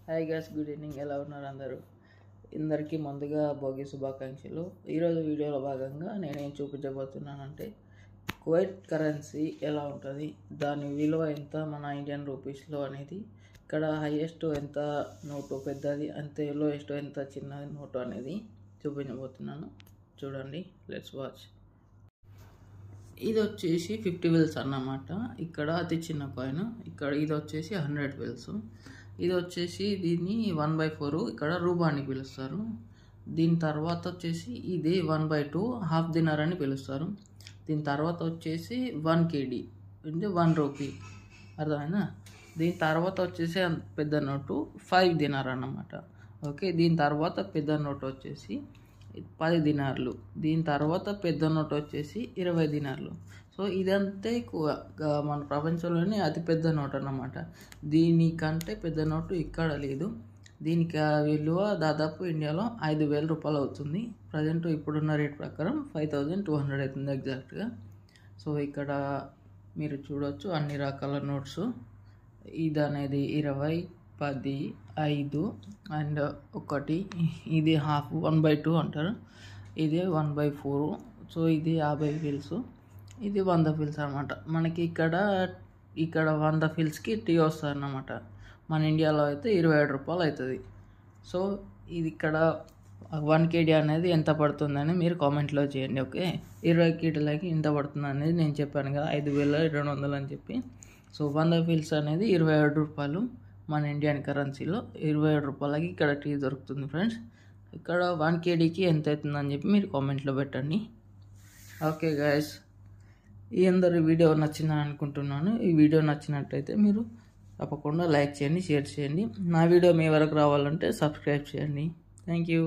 Hi guys, good evening. ఎలా ఉన్నారు అందరూ? అందరికీ ముందుగా భోగి శుభాకాంక్షలు. ఈరోజు వీడియోలో భాగంగా నేనేం చూపించబోతున్నానంటే కువైట్ కరెన్సీ ఎలా ఉంటుంది, దాని విలువ ఎంత మన ఇండియన్ రూపీస్లో అనేది, ఇక్కడ హైయెస్ట్ ఎంత నోటు పెద్దది, అంతే లోయెస్ట్ ఎంత చిన్నది నోటు అనేది చూపించబోతున్నాను. చూడండి, లెట్స్ వాచ్. ఇది వచ్చేసి 50 వెల్స్ అన్నమాట. ఇక్కడ అతి చిన్న కాయిన్. ఇక్కడ ఇది వచ్చేసి 100 వెల్స్. ఇది వచ్చేసి దీన్ని 1/4 ఇక్కడ రూపాని పిలుస్తారు. దీని తర్వాత వచ్చేసి ఇది 1/2 హాఫ్ దినార్ అని పిలుస్తారు. దీని తర్వాత వచ్చేసి 1 KD అంటే 1 రూపీ, అర్థమైందా? దీని తర్వాత వచ్చేసి పెద్ద నోటు 5 దినార్ అన్నమాట. ఓకే, దీని తర్వాత పెద్ద నోటు వచ్చేసి 10 దినార్లు. దీని తర్వాత పెద్ద నోటు వచ్చేసి 20 దినార్లు. సో ఇదంతా ఎక్కువ మన ప్రపంచంలోనే అతిపెద్ద నోటు అన్నమాట. దీనికంటే పెద్ద నోటు ఇక్కడ లేదు. దీనికి విలువ దాదాపు ఇండియాలో 5,000 రూపాయలు అవుతుంది. ప్రజెంట్ ఇప్పుడున్న రేట్ ప్రకారం 5,200 అవుతుంది ఎగ్జాక్ట్గా. సో ఇక్కడ మీరు చూడవచ్చు అన్ని రకాల నోట్స్. ఇది అనేది 20, 10, 5 అండ్ 1. ఇది హాఫ్ 1/2 అంటారు. ఇది 1/4. సో ఇది 50 ఫిల్స్, ఇది 100 ఫిల్స్ అనమాట. మనకి ఇక్కడ 100 ఫిల్స్కి టీ వస్తుంది అన్నమాట. మన ఇండియాలో అయితే 27 రూపాయలు అవుతుంది. సో ఇది ఇక్కడ 1 KD అనేది ఎంత పడుతుందని మీరు కామెంట్లో చేయండి. ఓకే, 20 KDలకి ఎంత పడుతుంది అనేది నేను చెప్పాను కదా, 5,200 అని చెప్పి. సో 100 ఫిల్స్ అనేది 27 రూపాయలు. మన ఇండియన్ కరెన్సీలో 27 రూపాయలకి ఇక్కడ టీ దొరుకుతుంది ఫ్రెండ్స్. ఇక్కడ 1 KDకి ఎంత అవుతుందని చెప్పి మీరు కామెంట్లో పెట్టండి. ఓకే గైస్, ఈ అందరి వీడియో నచ్చిందని అనుకుంటున్నాను. ఈ వీడియో నచ్చినట్టయితే మీరు తప్పకుండా లైక్ చేయండి, షేర్ చేయండి. నా వీడియో మీ వరకు రావాలంటే సబ్స్క్రైబ్ చేయండి. Thank you.